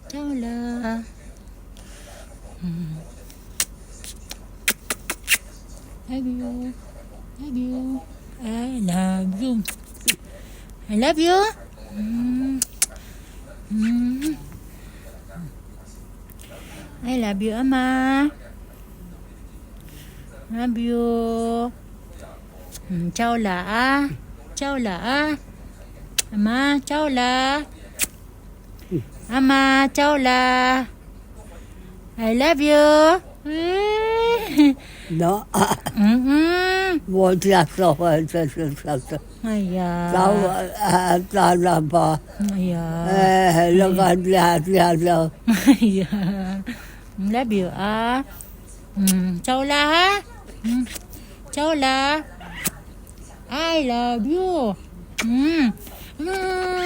Chola. Love you. Love you. I love you. I love you. I love you, Ama. Love you. Chola. Chola. Ama, Chola. Ama, Chola. I love you. No, Mm-mm. Ayan. Sana pa. Ayan. Lahat. Ayan. Love you, Chola, ha? Chola. I love you.